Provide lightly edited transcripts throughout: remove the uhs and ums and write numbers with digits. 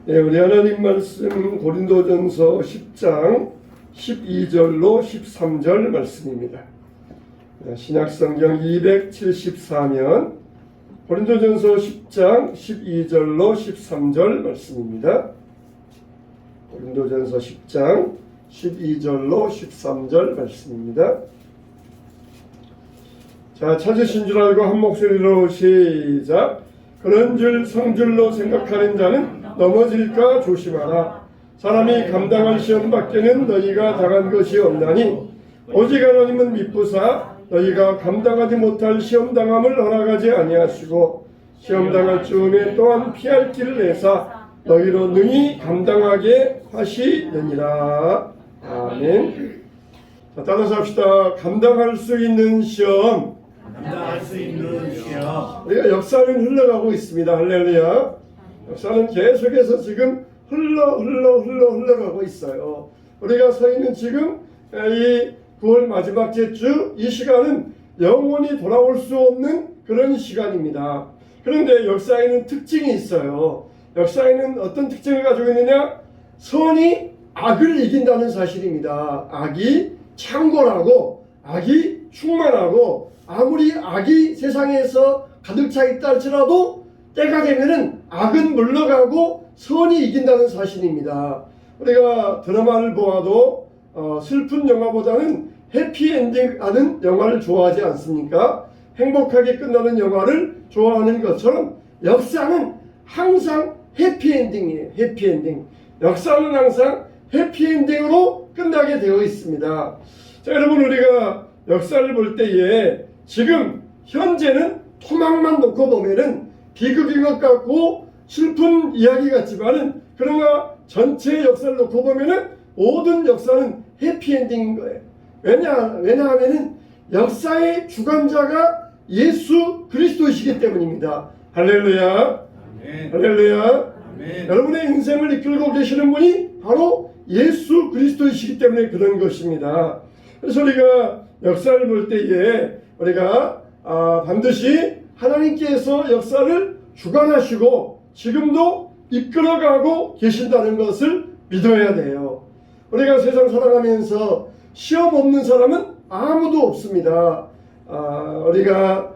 네, 우리 하나님 말씀 고린도전서 10장 12절로 13절 말씀입니다. 신약성경 274면 고린도전서 10장 12절로 13절 말씀입니다. 고린도전서 10장 12절로 13절 말씀입니다. 자, 찾으신 줄 알고 한 목소리로 시작. 그런 줄 성줄로 생각하는 자는 넘어질까 조심하라. 사람이 감당할 시험 밖에는 너희가 당한 것이 없나니 오직 하나님은 미쁘사 너희가 감당하지 못할 시험 당함을 허락하지 아니하시고 시험 당할 즈음에 또한 피할 길을 내사 너희로 능히 감당하게 하시느니라. 아멘. 자, 따라서 합시다. 감당할 수 있는 시험. 감당할 수 있는 시험. 우리가 역사는 흘러가고 있습니다. 할렐루야. 역사는 계속해서 지금 흘러가고 있어요. 우리가 서 있는 지금 이 9월 마지막 주 이 시간은 영원히 돌아올 수 없는 그런 시간입니다. 그런데 역사에는 특징이 있어요. 역사에는 어떤 특징을 가지고 있느냐? 선이 악을 이긴다는 사실입니다. 악이 창궐하고 악이 충만하고 아무리 악이 세상에서 가득 차 있다 할지라도 때가 되면은 악은 물러가고 선이 이긴다는 사실입니다. 우리가 드라마를 보아도 슬픈 영화보다는 해피엔딩 하는 영화를 좋아하지 않습니까? 행복하게 끝나는 영화를 좋아하는 것처럼 역사는 항상 해피엔딩이에요. 해피엔딩. 역사는 항상 해피엔딩으로 끝나게 되어 있습니다. 자, 여러분, 우리가 역사를 볼 때에 지금 현재는 토막만 놓고 보면은 비극인 것 같고 슬픈 이야기 같지만은 그러나 전체 역사를 놓고 보면은 모든 역사는 해피엔딩인 거예요. 왜냐하면은 역사의 주관자가 예수 그리스도이시기 때문입니다. 할렐루야. 아멘. 할렐루야. 아멘. 여러분의 인생을 이끌고 계시는 분이 바로 예수 그리스도이시기 때문에 그런 것입니다. 그래서 우리가 역사를 볼 때에 우리가 반드시 하나님께서 역사를 주관하시고 지금도 이끌어가고 계신다는 것을 믿어야 돼요. 우리가 세상 살아가면서 시험 없는 사람은 아무도 없습니다. 우리가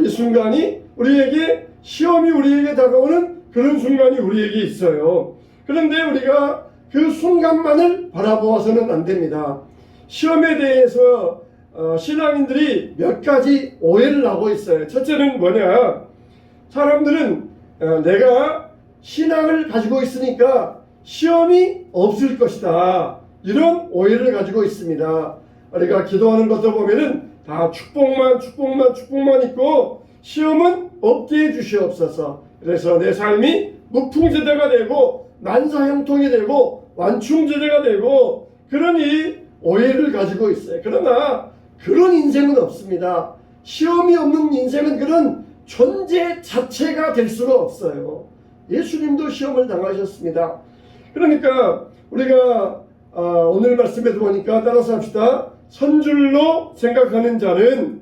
이 순간이 우리에게 시험이 우리에게 다가오는 그런 순간이 우리에게 있어요. 그런데 우리가 그 순간만을 바라보아서는 안 됩니다. 시험에 대해서 신앙인들이 몇 가지 오해를 하고 있어요. 첫째는 뭐냐? 사람들은 내가 신앙을 가지고 있으니까 시험이 없을 것이다. 이런 오해를 가지고 있습니다. 우리가 기도하는 것도 보면은 다 축복만 있고 시험은 없게 해주시옵소서. 그래서 내 삶이 무풍지대가 되고 만사형통이 되고 완충지대가 되고 그러니 오해를 가지고 있어요. 그러나 그런 인생은 없습니다. 시험이 없는 인생은 그런 존재 자체가 될 수가 없어요. 예수님도 시험을 당하셨습니다. 그러니까 우리가 오늘 말씀에도 보니까 따라서 합시다. 선줄로 생각하는 자는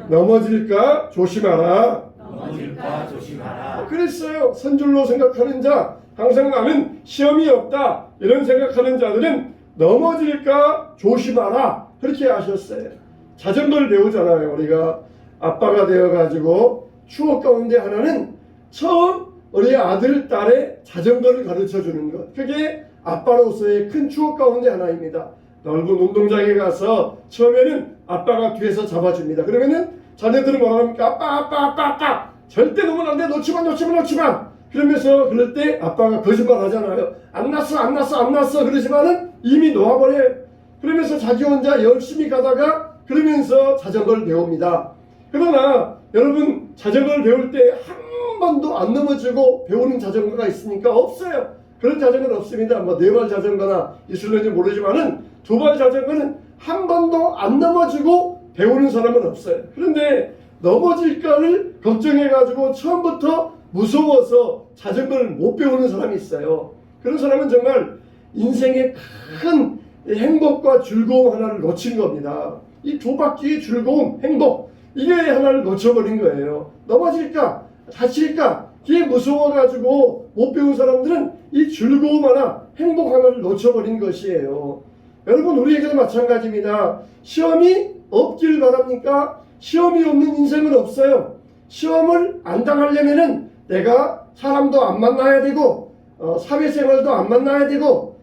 넘어질까 조심하라. 넘어질까 조심하라. 그랬어요. 선줄로 생각하는 자, 항상 나는 시험이 없다 이런 생각하는 자들은 넘어질까 조심하라 그렇게 하셨어요. 자전거를 배우잖아요. 우리가 아빠가 되어가지고 추억 가운데 하나는 처음 우리 아들, 딸의 자전거를 가르쳐주는 것. 그게 아빠로서의 큰 추억 가운데 하나입니다. 넓은 운동장에 가서 처음에는 아빠가 뒤에서 잡아줍니다. 그러면은 자녀들은 뭐라 합니까? 아빠 절대 놓으면 안 돼. 놓지마 그러면서 그럴 때 아빠가 거짓말 하잖아요. 안 났어 그러지만은 이미 놓아버려요. 그러면서 자기 혼자 열심히 가다가 그러면서 자전거를 배웁니다. 그러나 여러분 자전거를 배울 때 한 번도 안 넘어지고 배우는 자전거가 있습니까? 없어요. 그런 자전거는 없습니다. 뭐 4발 자전거나 있을는지 모르지만은 2발 자전거는 한 번도 안 넘어지고 배우는 사람은 없어요. 그런데 넘어질까를 걱정해가지고 처음부터 무서워서 자전거를 못 배우는 사람이 있어요. 그런 사람은 정말 인생의 큰 행복과 즐거움 하나를 놓친 겁니다. 이 2바퀴의 즐거움, 행복 이게 하나를 놓쳐버린 거예요. 넘어질까? 다칠까? 그게 무서워가지고 못 배운 사람들은 이 즐거움 하나, 행복 하나를 놓쳐버린 것이에요. 여러분, 우리에게도 마찬가지입니다. 시험이 없길 바랍니까? 시험이 없는 인생은 없어요. 시험을 안 당하려면은 내가 사람도 안 만나야 되고, 사회생활도 안 만나야 되고,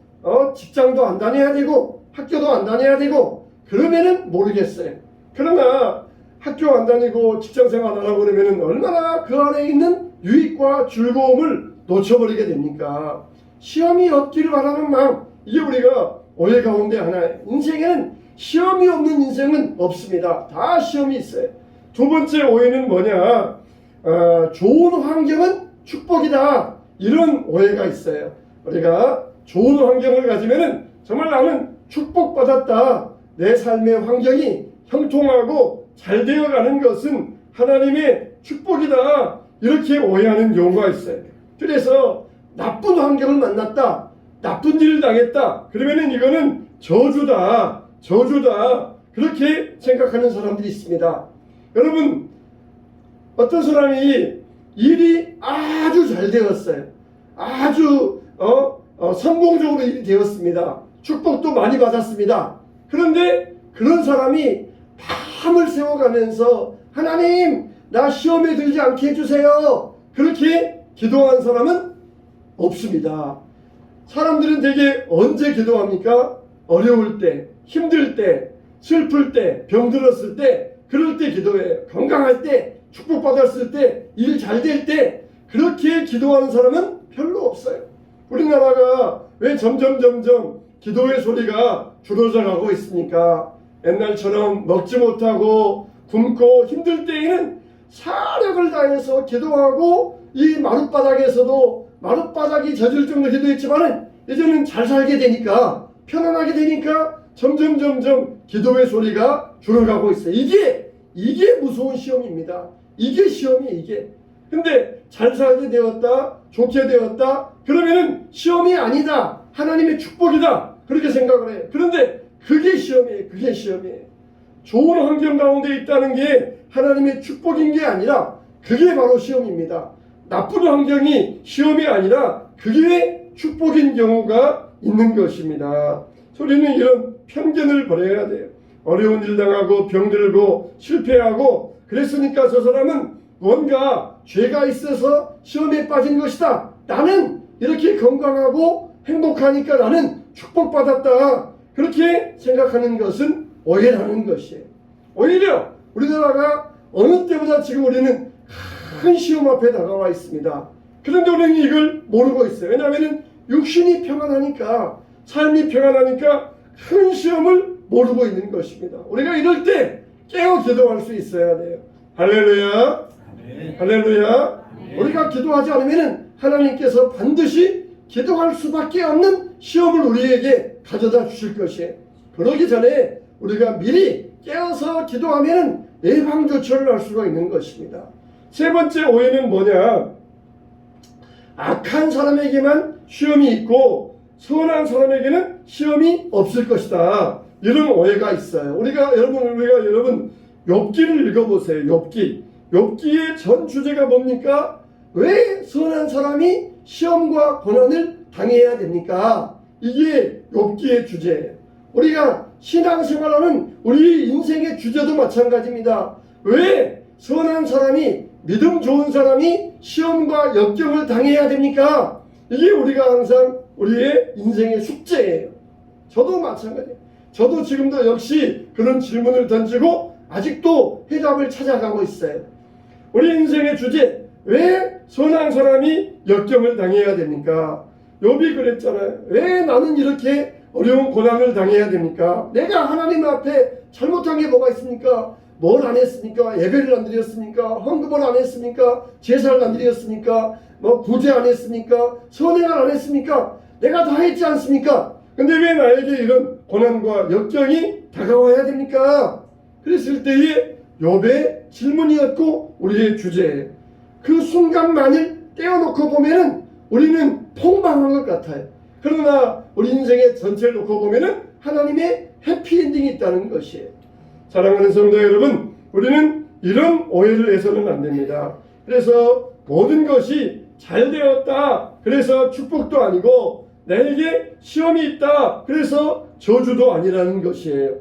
직장도 안 다녀야 되고, 학교도 안 다녀야 되고, 그러면은 모르겠어요. 그러나 학교 안 다니고 직장생활 안 하고 그러면은 얼마나 그 안에 있는 유익과 즐거움을 놓쳐버리게 됩니까? 시험이 없기를 바라는 마음, 이게 우리가 오해 가운데 하나예요. 인생에는 시험이 없는 인생은 없습니다. 다 시험이 있어요. 두 번째 오해는 뭐냐? 좋은 환경은 축복이다. 이런 오해가 있어요. 우리가 좋은 환경을 가지면은 정말 나는 축복받았다. 내 삶의 환경이 형통하고 잘 되어가는 것은 하나님의 축복이다. 이렇게 오해하는 경우가 있어요. 그래서 나쁜 환경을 만났다. 나쁜 일을 당했다. 그러면은 이거는 저주다. 그렇게 생각하는 사람들이 있습니다. 여러분, 어떤 사람이 일이 아주 잘 되었어요. 아주 성공적으로 일이 되었습니다. 축복도 많이 받았습니다. 그런데 그런 사람이 밤을 새워가면서 하나님, 나 시험에 들지 않게 해주세요. 그렇게 기도한 사람은 없습니다. 사람들은 되게 언제 기도합니까? 어려울 때, 힘들 때, 슬플 때, 병들었을 때, 그럴 때 기도해요. 건강할 때, 축복받았을 때, 일 잘 될 때, 그렇게 기도하는 사람은 별로 없어요. 우리나라가 왜 점점 기도의 소리가 줄어져 가고 있습니까? 옛날처럼 먹지 못하고 굶고 힘들 때에는 사력을 다해서 기도하고 이 마룻바닥에서도 마룻바닥이 젖을 정도로 기도했지만 이제는 잘 살게 되니까 편안하게 되니까 점점 기도의 소리가 줄어가고 있어요. 이게 무서운 시험입니다. 이게 시험이에요. 이게. 근데 잘 살게 되었다, 좋게 되었다, 그러면은 시험이 아니다, 하나님의 축복이다, 그렇게 생각을 해요. 그런데 그게 시험이에요. 그게 시험이에요. 좋은 환경 가운데 있다는 게 하나님의 축복인 게 아니라 그게 바로 시험입니다. 나쁜 환경이 시험이 아니라 그게 축복인 경우가 있는 것입니다. 우리는 이런 편견을 버려야 돼요. 어려운 일 당하고 병들고 실패하고 그랬으니까 저 사람은 뭔가 죄가 있어서 시험에 빠진 것이다. 나는 이렇게 건강하고 행복하니까 나는 축복받았다. 그렇게 생각하는 것은 오해라는 것이에요. 오히려 우리나라가 어느 때보다 지금 우리는 큰 시험 앞에 다가와 있습니다. 그런데 우리는 이걸 모르고 있어요. 왜냐하면 육신이 평안하니까, 삶이 평안하니까 큰 시험을 모르고 있는 것입니다. 우리가 이럴 때 깨어 기도할 수 있어야 돼요. 할렐루야. 아멘. 할렐루야. 아멘. 우리가 기도하지 않으면 하나님께서 반드시 기도할 수밖에 없는 시험을 우리에게 가져다 주실 것이에요. 그러기 전에 우리가 미리 깨어서 기도하면 예방 조처를 할 수가 있는 것입니다. 세 번째 오해는 뭐냐? 악한 사람에게만 시험이 있고 선한 사람에게는 시험이 없을 것이다. 이런 오해가 있어요. 우리가 여러분 욥기를 읽어보세요. 욥기의 전 주제가 뭡니까? 왜 선한 사람이 시험과 고난을 당해야 됩니까? 이게 욥기의 주제예요. 우리가 신앙생활하는 우리 인생의 주제도 마찬가지입니다. 왜 선한 사람이, 믿음 좋은 사람이 시험과 역경을 당해야 됩니까? 이게 우리가 항상 우리의 인생의 숙제예요. 저도 마찬가지예요. 저도 지금도 역시 그런 질문을 던지고 아직도 해답을 찾아가고 있어요. 우리 인생의 주제, 왜 선한 사람이 역경을 당해야 됩니까? 욥이 그랬잖아요. 왜 나는 이렇게 어려운 고난을 당해야 됩니까? 내가 하나님 앞에 잘못한 게 뭐가 있습니까? 뭘 안 했습니까? 예배를 안 드렸습니까? 헌금을 안 했습니까? 제사를 안 드렸습니까? 구제 안 했습니까? 선행을 안 했습니까? 내가 다 했지 않습니까? 근데 왜 나에게 이런 고난과 역경이 다가와야 됩니까? 그랬을 때의 욥의 질문이었고 우리의 주제예요. 그 순간만을 떼어놓고 보면은 우리는 폭망한 것 같아요. 그러나 우리 인생의 전체를 놓고 보면은 하나님의 해피엔딩이 있다는 것이에요. 사랑하는 성도 여러분, 우리는 이런 오해를 해서는 안 됩니다. 그래서 모든 것이 잘 되었다, 그래서 축복도 아니고 나에게 시험이 있다, 그래서 저주도 아니라는 것이에요.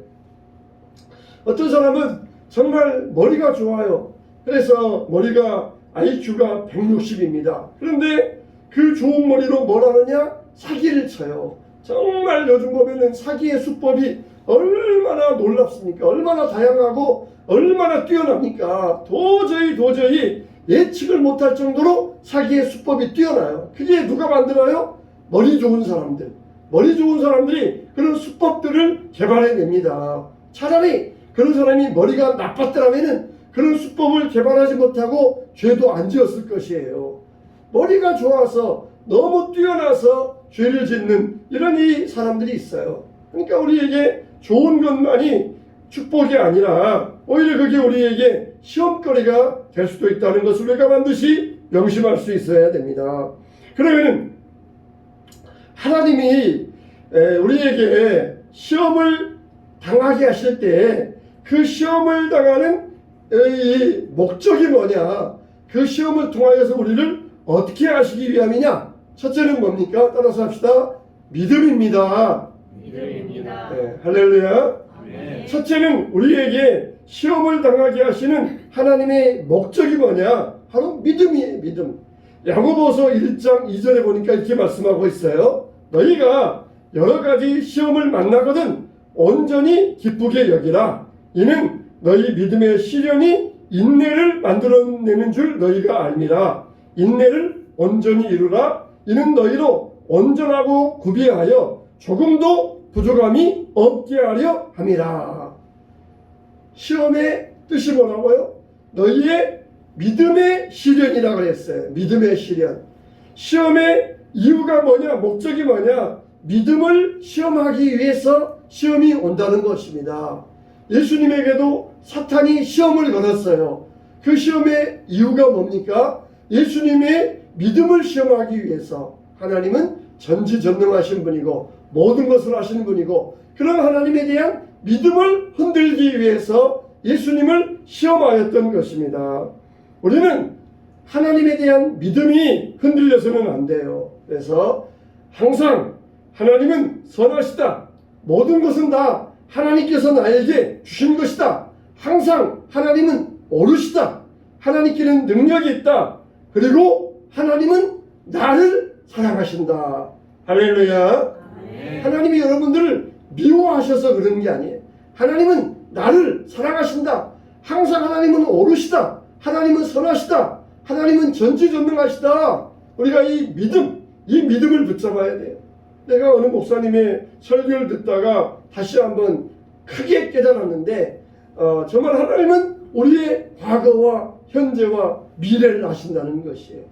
어떤 사람은 정말 머리가 좋아요. 그래서 머리가 IQ가 160입니다. 그런데 그 좋은 머리로 뭘 하느냐? 사기를 쳐요. 정말 요즘 보면은 사기의 수법이 얼마나 놀랍습니까? 얼마나 다양하고 얼마나 뛰어납니까? 도저히 예측을 못할 정도로 사기의 수법이 뛰어나요. 그게 누가 만들어요? 머리 좋은 사람들. 머리 좋은 사람들이 그런 수법들을 개발해냅니다. 차라리 그런 사람이 머리가 나빴더라면은 그런 수법을 개발하지 못하고 죄도 안 지었을 것이에요. 머리가 좋아서 너무 뛰어나서 죄를 짓는 이런 이 사람들이 있어요. 그러니까 우리에게 좋은 것만이 축복이 아니라 오히려 그게 우리에게 시험거리가 될 수도 있다는 것을 우리가 반드시 명심할 수 있어야 됩니다. 그러면은 하나님이 우리에게 시험을 당하게 하실 때 그 시험을 당하는 이 목적이 뭐냐? 그 시험을 통하여서 우리를 어떻게 하시기 위함이냐? 첫째는 뭡니까? 따라서 합시다. 믿음입니다. 믿음입니다. 네, 할렐루야. 아멘. 첫째는 우리에게 시험을 당하게 하시는 하나님의 목적이 뭐냐? 바로 믿음이에요. 믿음. 야고보서 1장 2절에 보니까 이렇게 말씀하고 있어요. 너희가 여러 가지 시험을 만나거든 온전히 기쁘게 여기라. 이는 너희 믿음의 시련이 인내를 만들어내는 줄 너희가 알미라. 인내를 온전히 이루라. 이는 너희로 온전하고 구비하여 조금도 부족함이 없게 하려 함이라. 시험의 뜻이 뭐라고요? 너희의 믿음의 시련이라고 그랬어요. 믿음의 시련. 시험의 이유가 뭐냐? 목적이 뭐냐? 믿음을 시험하기 위해서 시험이 온다는 것입니다. 예수님에게도 사탄이 시험을 걸었어요. 그 시험의 이유가 뭡니까? 예수님의 믿음을 시험하기 위해서. 하나님은 전지전능하신 분이고 모든 것을 아시는 분이고 그런 하나님에 대한 믿음을 흔들기 위해서 예수님을 시험하였던 것입니다. 우리는 하나님에 대한 믿음이 흔들려서는 안 돼요. 그래서 항상 하나님은 선하시다. 모든 것은 다 하나님께서 나에게 주신 것이다. 항상 하나님은 옳으시다. 하나님께는 능력이 있다. 그리고 하나님은 나를 사랑하신다. 할렐루야. 아멘. 하나님이 여러분들을 미워하셔서 그런 게 아니에요. 하나님은 나를 사랑하신다. 항상 하나님은 옳으시다. 하나님은 선하시다. 하나님은 전지전능하시다. 우리가 이 믿음을 붙잡아야 돼요. 내가 어느 목사님의 설교를 듣다가 다시 한번 크게 깨달았는데 정말 하나님은 우리의 과거와 현재와 미래를 아신다는 것이에요.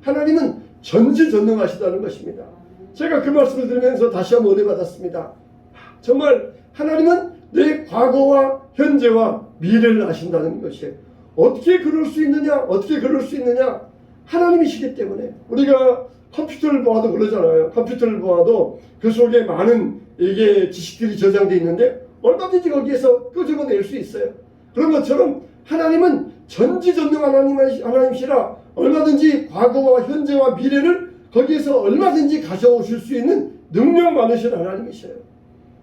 하나님은 전지전능하시다는 것입니다. 제가 그 말씀을 들으면서 다시 한번 은혜 받았습니다. 정말 하나님은 내 과거와 현재와 미래를 아신다는 것이에요. 어떻게 그럴 수 있느냐? 어떻게 그럴 수 있느냐? 하나님이시기 때문에. 우리가 컴퓨터를 보아도 그러잖아요. 컴퓨터를 보아도 그 속에 많은 이게 지식들이 저장되어 있는데 얼마든지 거기에서 끄집어낼 수 있어요. 그런 것처럼 하나님은 전지전능한 하나님이시라 얼마든지 과거와 현재와 미래를 거기에서 얼마든지 가져오실 수 있는 능력 많으신 하나님이셔요.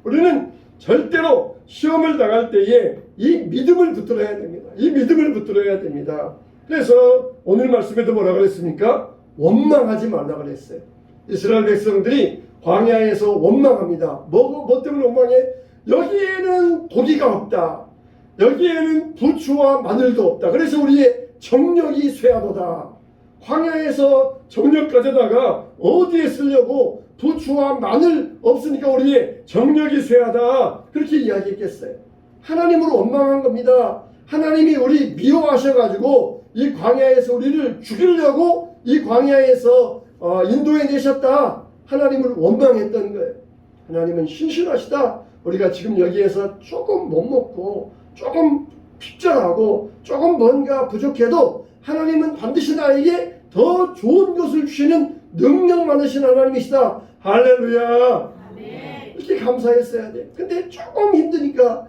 우리는 절대로 시험을 당할 때에 이 믿음을 붙들어야 됩니다. 이 믿음을 붙들어야 됩니다. 그래서 오늘 말씀에도 뭐라고 그랬습니까? 원망하지 말라고 그랬어요. 이스라엘 백성들이 광야에서 원망합니다. 뭐 때문에 원망해? 여기에는 고기가 없다. 여기에는 부추와 마늘도 없다. 그래서 우리의 정력이 쇠하도다. 광야에서 정력 가져다가 어디에 쓰려고 부추와 마늘 없으니까 우리의 정력이 쇠하다. 그렇게 이야기했겠어요. 하나님으로 원망한 겁니다. 하나님이 우리 미워하셔가지고 이 광야에서 우리를 죽이려고 이 광야에서 인도해 내셨다. 하나님을 원망했던 거예요. 하나님은 신실하시다. 우리가 지금 여기에서 조금 못 먹고 조금 핍절하고 조금 뭔가 부족해도 하나님은 반드시 나에게 더 좋은 것을 주시는 능력 많으신 하나님이시다. 할렐루야. 아멘. 이렇게 감사했어야 돼. 근데 조금 힘드니까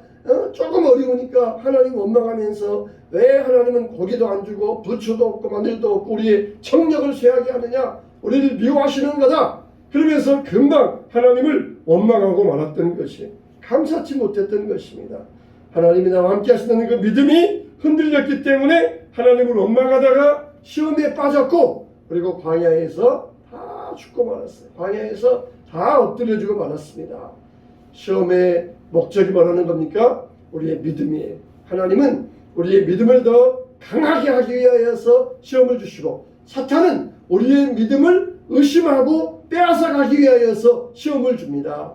조금 어려우니까 하나님 원망하면서 왜 하나님은 고기도 안 주고 부추도 없고 마늘도 없고 우리의 청력을 쇠하게 하느냐, 우리를 미워하시는 거다, 그러면서 금방 하나님을 원망하고 말았던 것이, 감사치 못했던 것입니다. 하나님이 나와 함께 하시는 그 믿음이 흔들렸기 때문에 하나님을 원망하다가 시험에 빠졌고, 그리고 광야에서 다 죽고 말았어요. 광야에서 다 엎드려지고 말았습니다. 시험의 목적이 뭐라는 겁니까? 우리의 믿음이에요. 하나님은 우리의 믿음을 더 강하게 하기 위하여서 시험을 주시고, 사탄은 우리의 믿음을 의심하고 빼앗아가기 위하여서 시험을 줍니다.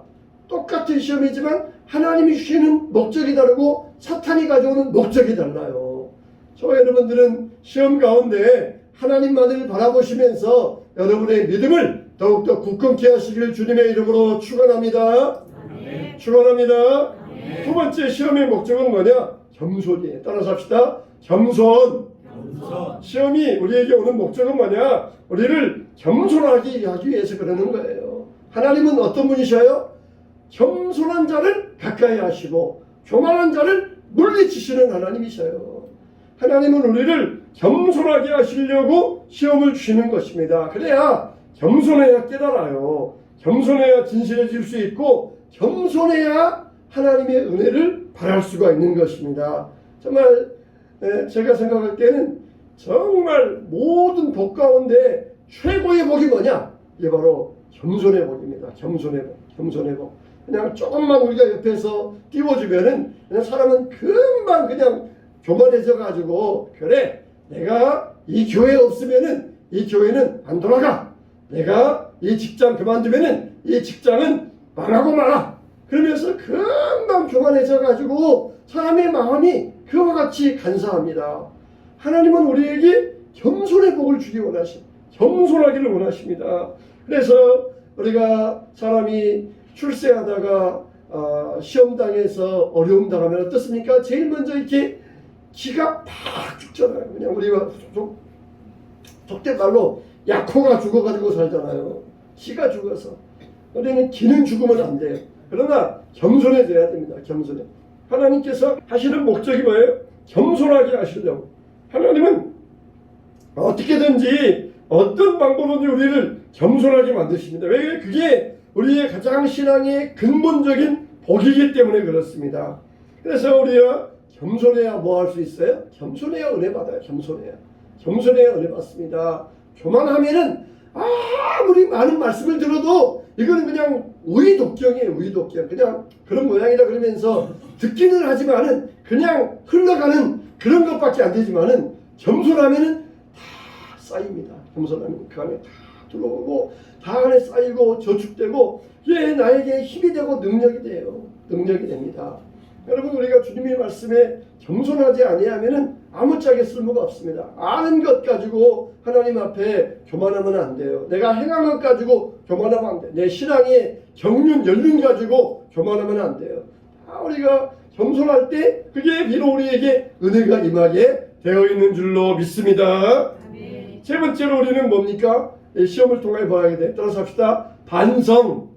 똑같은 시험이지만 하나님이 주시는 목적이 다르고 사탄이 가져오는 목적이 달라요. 저와 여러분들은 시험 가운데 하나님만을 바라보시면서 여러분의 믿음을 더욱더 굳건케 하시기를 주님의 이름으로 축원합니다. 축원합니다. 두 번째 시험의 목적은 뭐냐? 겸손이에요. 따라서 합시다. 겸손. 시험이 우리에게 오는 목적은 뭐냐? 우리를 겸손하게 하기 위해서 그러는 거예요. 하나님은 어떤 분이셔요? 겸손한 자를 가까이 하시고 교만한 자를 물리치시는 하나님이셔요. 하나님은 우리를 겸손하게 하시려고 시험을 주시는 것입니다. 그래야 겸손해야 깨달아요. 겸손해야 진실해질 수 있고, 겸손해야 하나님의 은혜를 바랄 수가 있는 것입니다. 정말 제가 생각할 때는 정말 모든 복 가운데 최고의 복이 뭐냐? 이게 바로 겸손의 복입니다. 겸손의 복, 겸손의 복. 그냥 조금만 우리가 옆에서 띄워주면은 그냥 사람은 금방 그냥 교만해져 가지고, 그래, 내가 이 교회 없으면은 이 교회는 안 돌아가, 내가 이 직장 그만두면은 이 직장은 망하고 말아, 그러면서 금방 교만해져 가지고 사람의 마음이 그와 같이 간사합니다. 하나님은 우리에게 겸손의 복을 주기 원하십니다. 겸손하기를 원하십니다. 그래서 우리가 사람이 출세하다가 시험당해서 어려움 당하면 어떻습니까? 제일 먼저 이렇게 기가 팍 죽잖아요. 그냥 우리가 속된 말로 약호가 죽어가지고 살잖아요. 기가 죽어서. 우리는 기는 죽으면 안 돼요. 그러나 겸손해져야 됩니다. 겸손해. 하나님께서 하시는 목적이 뭐예요? 겸손하게 하시려고. 하나님은 어떻게든지 어떤 방법으로든지 우리를 겸손하게 만드십니다. 왜? 그게 우리의 가장 신앙의 근본적인 복이기 때문에 그렇습니다. 그래서 우리가 겸손해야 뭐 할 수 있어요? 겸손해야 은혜 받아요. 겸손해야 은혜 받습니다. 교만하면은 아무리 많은 말씀을 들어도 이거는 그냥 우의독경이에요. 우의독경. 그냥 그런 모양이다 그러면서 듣기는 하지만은 그냥 흘러가는 그런 것밖에 안 되지만은, 겸손하면은 다 쌓입니다. 겸손하면 그 안에 다 들어오고 다 안에 쌓이고 저축되고, 이게 나에게 힘이 되고 능력이 돼요. 능력이 됩니다. 여러분, 우리가 주님의 말씀에 겸손하지 아니하면은 아무짝에 쓸모가 없습니다. 아는 것 가지고 하나님 앞에 교만하면 안 돼요. 내가 행한 것 가지고 교만하면 안 돼요. 내 신앙의 경륜, 연륜 가지고 교만하면 안 돼요. 다 우리가 겸손할 때 그게 비록 우리에게 은혜가 임하게 되어 있는 줄로 믿습니다. 아멘. 세 번째로 우리는 뭡니까? 시험을 통해 봐야 돼. 따라서 합시다. 반성.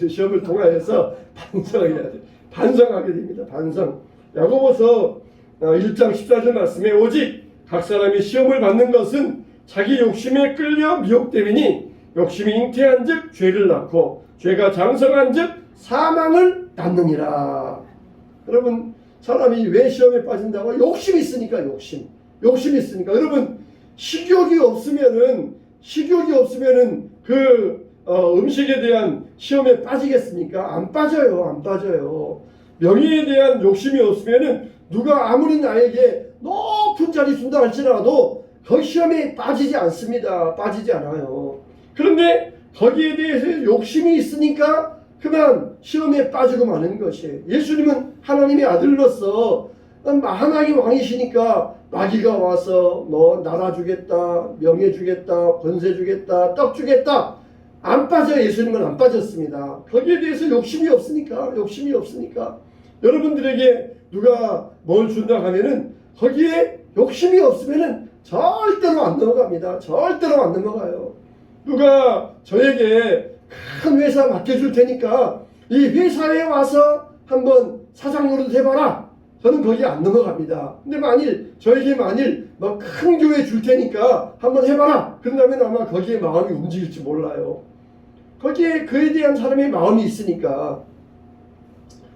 시험을 통하여서 반성해야 돼. 반성하게 됩니다. 반성. 야고보서 1장 14절 말씀에 오직 각 사람이 시험을 받는 것은 자기 욕심에 끌려 미혹됨이니 욕심이 잉태한 즉 죄를 낳고 죄가 장성한 즉 사망을 낳느니라. 여러분, 사람이 왜 시험에 빠진다고? 욕심이 있으니까. 욕심이 있으니까. 여러분, 식욕이 없으면은 그 음식에 대한 시험에 빠지겠습니까? 안 빠져요. 명예에 대한 욕심이 없으면은 누가 아무리 나에게 높은 자리 준다 할지라도 그 시험에 빠지지 않습니다. 빠지지 않아요. 그런데 거기에 대해서 욕심이 있으니까 그만 시험에 빠지고 마는 것이에요. 예수님은 하나님의 아들로서 하나님 왕이시니까 마귀가 와서 뭐 나라 주겠다, 명예 주겠다, 권세 주겠다, 떡 주겠다, 안 빠져요. 예수님은 안 빠졌습니다. 거기에 대해서 욕심이 없으니까. 여러분들에게 누가 뭘 준다 하면은 거기에 욕심이 없으면은 절대로 안 넘어갑니다. 절대로 안 넘어가요. 누가 저에게 큰 회사 맡겨줄 테니까 이 회사에 와서 한번 사장 노릇 해봐라. 저는 거기에 안 넘어갑니다. 근데 저에게 막 큰 교회 줄 테니까 한번 해봐라. 그런다면 아마 거기에 마음이 움직일지 몰라요. 거기에 그에 대한 사람의 마음이 있으니까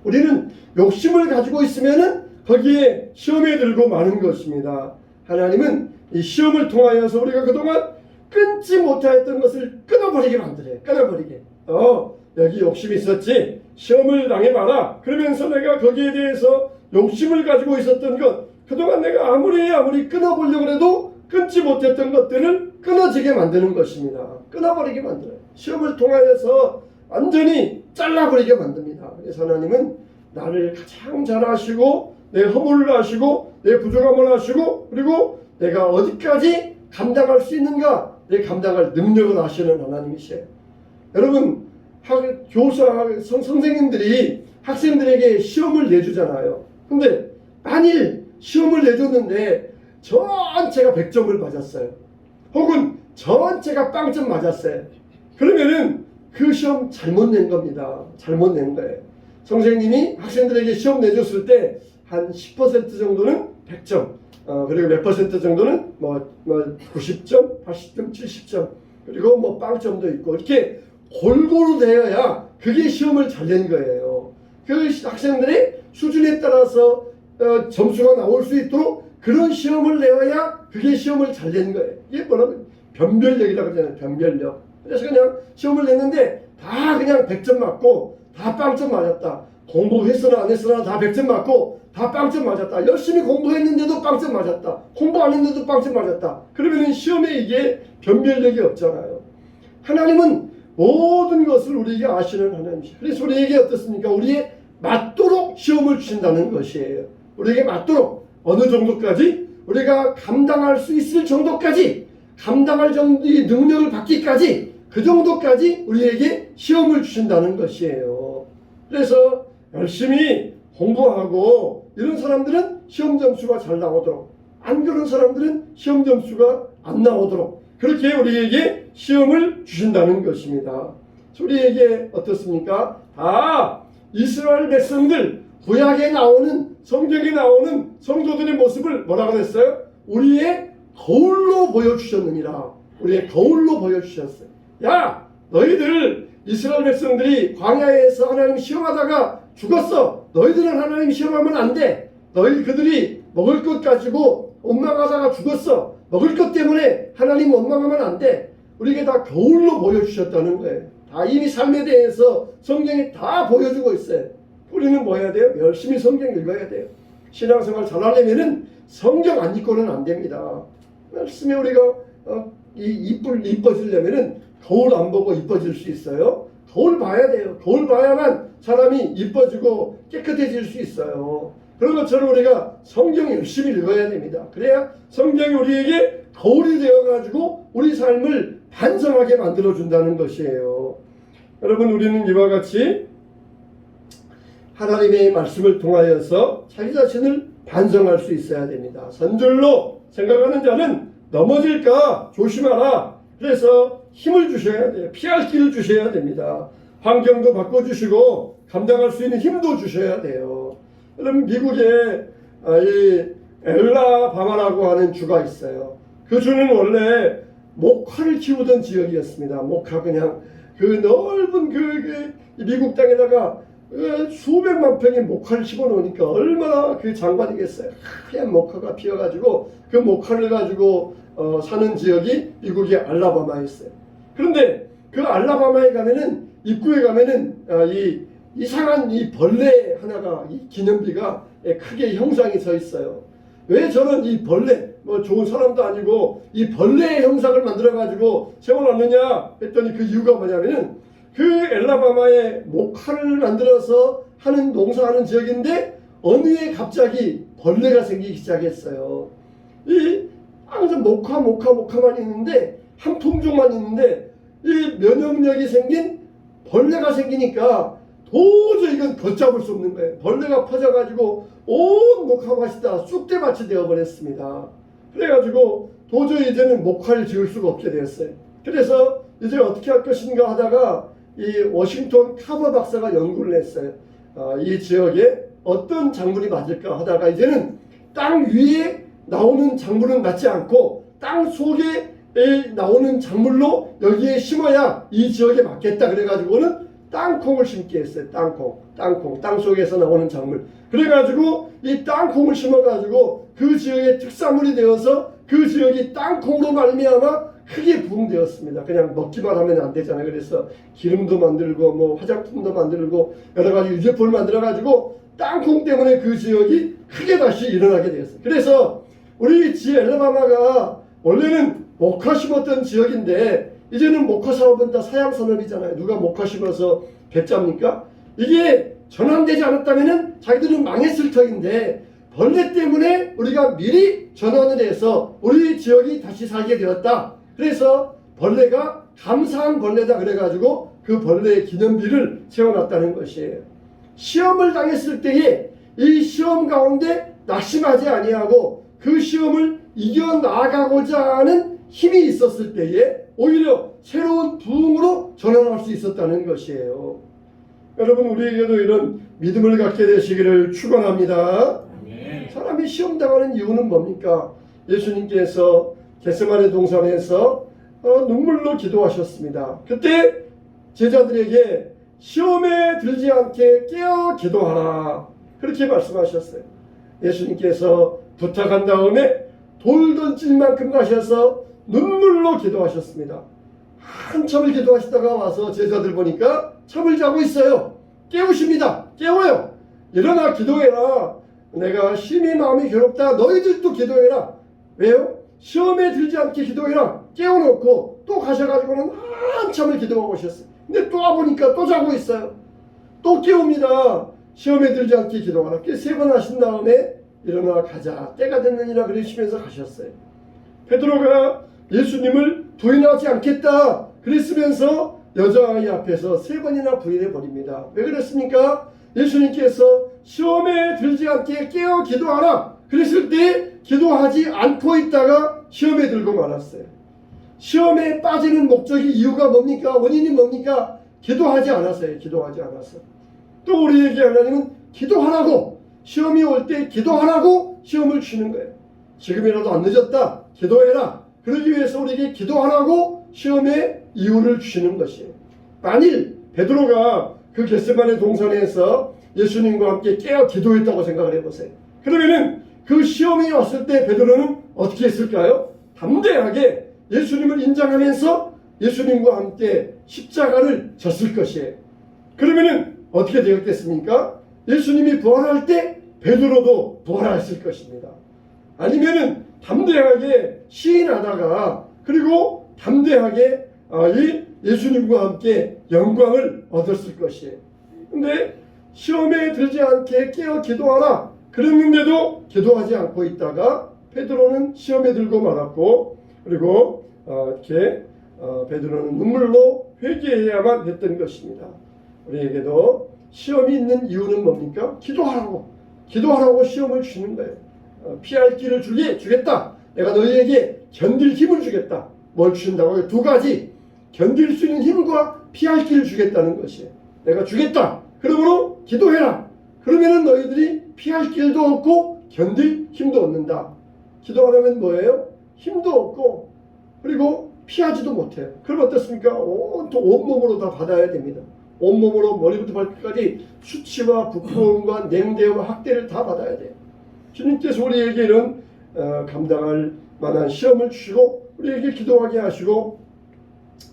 우리는 욕심을 가지고 있으면은 거기에 시험에 들고 마는 것입니다. 하나님은 이 시험을 통하여서 우리가 그동안 끊지 못하였던 것을 끊어버리게 만들어요. 끊어버리게. 여기 욕심이 있었지. 시험을 당해봐라. 그러면서 내가 거기에 대해서 욕심을 가지고 있었던 것, 그동안 내가 아무리 끊어보려고 해도 끊지 못했던 것들을 끊어지게 만드는 것입니다. 끊어버리게 만들어요. 시험을 통하여서 완전히 잘라버리게 만듭니다. 그래서 하나님은 나를 가장 잘 아시고 내 허물을 아시고 내 부족함을 아시고 그리고 내가 어디까지 감당할 수 있는가 내 감당할 능력을 아시는 하나님이세요. 여러분 선생님들이 학생들에게 시험을 내주잖아요. 근데 만일 시험을 내줬는데 전체가 100점을 맞았어요. 혹은 전체가 빵점 맞았어요. 그러면은 그 시험 잘못 낸 겁니다. 잘못 낸 거예요. 선생님이 학생들에게 시험 내줬을 때 한 10% 정도는 100점, 그리고 몇 퍼센트 정도는 90점, 80점, 70점, 그리고 빵점도 있고 이렇게 골고루 되어야 그게 시험을 잘 낸 거예요. 그 학생들의 수준에 따라서 점수가 나올 수 있도록 그런 시험을 내어야 그게 시험을 잘 낸 거예요. 이게 뭐냐면 변별력이라고 하잖아요. 변별력. 그래서 그냥 시험을 냈는데 다 그냥 100점 맞고 다 빵점 맞았다. 공부했으나 안 했으나 다 100점 맞고 다 빵점 맞았다. 열심히 공부했는데도 빵점 맞았다. 공부 안 했는데도 빵점 맞았다. 그러면 시험에 이게 변별력이 없잖아요. 하나님은 모든 것을 우리에게 아시는 하나님이시죠. 그래서 우리에게 어떻습니까? 우리에 맞도록 시험을 주신다는 것이에요. 우리에게 맞도록 어느 정도까지 우리가 감당할 수 있을 정도까지 감당할 정도의 능력을 받기까지 그 정도까지 우리에게 시험을 주신다는 것이에요. 그래서 열심히 공부하고 이런 사람들은 시험 점수가 잘 나오도록 안 그런 사람들은 시험 점수가 안 나오도록 그렇게 우리에게 시험을 주신다는 것입니다. 우리에게 어떻습니까? 이스라엘 백성들 구약에 나오는 성경에 나오는 성도들의 모습을 뭐라고 했어요? 우리의 거울로 보여주셨느니라. 우리의 거울로 보여주셨어요. 야 너희들 이스라엘 백성들이 광야에서 하나님 시험하다가 죽었어. 너희들은 하나님 시험하면 안 돼. 그들이 먹을 것 가지고 원망하다가 죽었어. 먹을 것 때문에 하나님 원망하면 안 돼. 우리에게 다 거울로 보여주셨다는 거예요. 다 이미 삶에 대해서 성경이 다 보여주고 있어요. 우리는 뭐 해야 돼요? 열심히 성경 읽어야 돼요. 신앙생활 잘하려면은 성경 안 읽고는 안 됩니다. 말씀에 우리가 이뻐지려면은 거울 안 보고 이뻐질 수 있어요. 거울 봐야 돼요. 거울 봐야만 사람이 이뻐지고 깨끗해질 수 있어요. 그런 것처럼 우리가 성경 열심히 읽어야 됩니다. 그래야 성경이 우리에게 거울이 되어가지고 우리 삶을 반성하게 만들어준다는 것이에요. 여러분 우리는 이와 같이 하나님의 말씀을 통하여서 자기 자신을 반성할 수 있어야 됩니다. 선줄로 생각하는 자는 넘어질까 조심하라. 그래서 힘을 주셔야 돼요. 피할 길을 주셔야 됩니다. 환경도 바꿔주시고 감당할 수 있는 힘도 주셔야 돼요. 여러분 미국에 이 엘라바마라고 하는 주가 있어요. 그 주는 원래 목화를 키우던 지역이었습니다. 목화 그냥 그 넓은 미국 땅에다가 수백만 평의 목화를 심어놓으니까 얼마나 그 장관이겠어요. 하얀 목화가 피어가지고 그 목화를 가지고 사는 지역이 미국의 알라바마에 있어요. 그런데 그 알라바마에 가면은 입구에 가면은 이 이상한 이 벌레 하나가 이 기념비가 크게 형상이 서 있어요. 왜 저는 이 벌레 좋은 사람도 아니고 이 벌레의 형상을 만들어 가지고 세워놨느냐 했더니 그 이유가 뭐냐면은 그 엘라바마에 목화를 만들어서 하는 농사하는 지역인데 어느 해 갑자기 벌레가 생기기 시작했어요. 이 항상 목화만 있는데 한 품종만 있는데 이 면역력이 생긴 벌레가 생기니까 도저히 이건 걷잡을 수 없는 거예요. 벌레가 퍼져가지고 온 목화밭이 다 쑥대밭이 되어버렸습니다. 그래가지고 도저히 이제는 목화를 지을 수가 없게 되었어요. 그래서 이제 어떻게 할 것인가 하다가 이 워싱턴 카버 박사가 연구를 했어요. 이 지역에 어떤 작물이 맞을까 하다가 이제는 땅 위에 나오는 작물은 맞지 않고 땅 속에 나오는 작물로 여기에 심어야 이 지역에 맞겠다. 그래가지고는 땅콩을 심게 했어요. 땅콩, 땅 속에서 나오는 작물. 그래가지고 이 땅콩을 심어가지고 그 지역의 특산물이 되어서 그 지역이 땅콩으로 말미암아 크게 부흥되었습니다. 그냥 먹기만 하면 안 되잖아요. 그래서 기름도 만들고 뭐 화장품도 만들고 여러 가지 유제품을 만들어가지고 땅콩 때문에 그 지역이 크게 다시 일어나게 되었어요. 그래서 우리 지 엘라바마가 원래는 목화 심었던 지역인데 이제는 목화 사업은 다 사양 산업이잖아요. 누가 목화 심어서 배짭니까? 이게 전환되지 않았다면은 자기들은 망했을 터인데 벌레 때문에 우리가 미리 전환을 해서 우리 지역이 다시 살게 되었다. 그래서 벌레가 감사한 벌레다 그래가지고 그 벌레의 기념비를 세워놨다는 것이에요. 시험을 당했을 때에 이 시험 가운데 낙심하지 아니하고 그 시험을 이겨나가고자 하는 힘이 있었을 때에 오히려 새로운 부흥으로 전환할 수 있었다는 것이에요. 여러분 우리에게도 이런 믿음을 갖게 되시기를 축원합니다. 사람이 시험 당하는 이유는 뭡니까? 예수님께서 겟세마네 동산에서 눈물로 기도하셨습니다. 그때 제자들에게 시험에 들지 않게 깨어 기도하라 그렇게 말씀하셨어요. 예수님께서 부탁한 다음에 돌 던질 만큼 가셔서 눈물로 기도하셨습니다. 한참을 기도하시다가 와서 제자들 보니까 잠을 자고 있어요. 깨우십니다. 깨워요. 일어나 기도해라. 내가 심히 마음이 괴롭다. 너희들도 기도해라. 왜요? 시험에 들지 않게 기도해라. 깨워놓고 또 가셔가지고는 한참을 기도하고 오셨어요. 근데 또 와보니까 또 자고 있어요. 또 깨웁니다. 시험에 들지 않게 기도하라. 세 번 하신 다음에 일어나 가자. 때가 됐느니라 그러시면서 가셨어요. 베드로가 예수님을 부인하지 않겠다 그랬으면서 여자아이 앞에서 3번이나 부인해 버립니다. 왜 그랬습니까? 예수님께서 시험에 들지 않게 깨어 기도하라 그랬을 때 기도하지 않고 있다가 시험에 들고 말았어요. 시험에 빠지는 목적이 이유가 뭡니까? 원인이 뭡니까? 기도하지 않았어요. 기도하지 않았어. 또 우리에게 하나님은 기도하라고 시험이 올 때 기도하라고 시험을 주는 거예요. 지금이라도 안 늦었다. 기도해라. 그러기 위해서 우리에게 기도하라고 시험의 이유를 주시는 것이에요. 만일 베드로가 그 겟세마네 동산에서 예수님과 함께 깨어 기도했다고 생각을 해보세요. 그러면은 그 시험이 왔을 때 베드로는 어떻게 했을까요? 담대하게 예수님을 인정하면서 예수님과 함께 십자가를 졌을 것이에요. 그러면은 어떻게 되었겠습니까? 예수님이 부활할 때 베드로도 부활했을 것입니다. 아니면은 담대하게 시인하다가 그리고 담대하게 이 예수님과 함께 영광을 얻었을 것이에요. 근데 시험에 들지 않게 깨어 기도하라 그랬는데도 기도하지 않고 있다가 베드로는 시험에 들고 말았고 그리고 베드로는 눈물로 회개해야만 했던 것입니다. 우리에게도 시험이 있는 이유는 뭡니까? 기도하라고 시험을 주는 거예요. 피할 길을 주겠다. 내가 너희에게 견딜 힘을 주겠다. 뭘 주신다고요? 2가지. 견딜 수 있는 힘과 피할 길을 주겠다는 것이에요. 내가 주겠다. 그러므로 기도해라. 그러면은 너희들이 피할 길도 얻고 견딜 힘도 얻는다. 기도 안 하면 뭐예요? 힘도 없고 그리고 피하지도 못해요. 그럼 어떻습니까? 온몸으로 다 받아야 됩니다. 온몸으로 머리부터 발끝까지 수치와 부끄러움과 냉대와 학대를 다 받아야 돼요. 주님께서 우리에게 이런 감당할 만한 시험을 주시고 우리에게 기도하게 하시고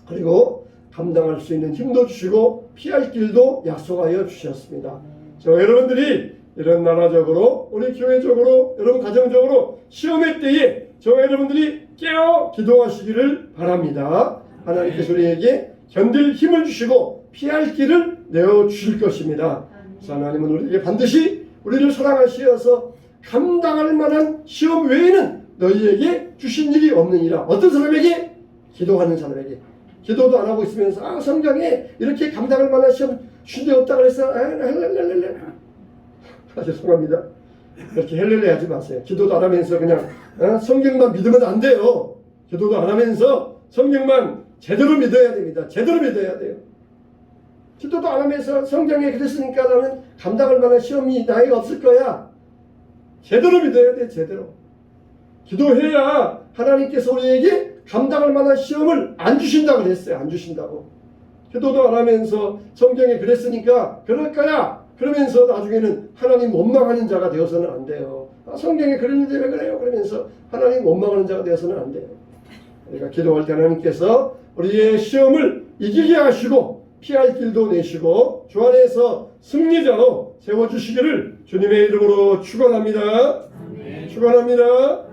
그리고 감당할 수 있는 힘도 주시고 피할 길도 약속하여 주셨습니다. 저 여러분들이 이런 나라적으로 우리 교회적으로 여러분 가정적으로 시험의 때에 저 여러분들이 깨어 기도하시기를 바랍니다. 하나님께서 우리에게 견딜 힘을 주시고 피할 길을 내어주실 것입니다. 그래서 하나님은 우리에게 반드시 우리를 사랑하시어서 감당할 만한 시험 외에는 너희에게 주신 일이 없느니라. 어떤 사람에게? 기도하는 사람에게. 기도도 안 하고 있으면서 성경에 이렇게 감당할 만한 시험 주신 데 없다 그래서 헬렐렐렐 죄송합니다. 그렇게 헬렐레 하지 마세요. 기도도 안 하면서 그냥 성경만 믿으면 안 돼요. 기도도 안 하면서 성경만 제대로 믿어야 됩니다. 제대로 믿어야 돼요. 기도도 안 하면서 성경에 그랬으니까 나는 감당할 만한 시험이 나에게 없을 거야. 제대로 믿어야 돼, 제대로. 기도해야 하나님께서 우리에게 감당할 만한 시험을 안 주신다고 그랬어요. 안 주신다고. 기도도 안 하면서 성경에 그랬으니까 그럴 거야. 그러면서 나중에는 하나님 원망하는 자가 되어서는 안 돼요. 아, 성경에 그랬는데 왜 그래요? 그러면서 하나님 원망하는 자가 되어서는 안 돼요. 우리가 기도할 때 하나님께서 우리의 시험을 이기게 하시고 피할 길도 내시고 주 안에서 승리자로 세워주시기를 주님의 이름으로 축원합니다. 축원합니다.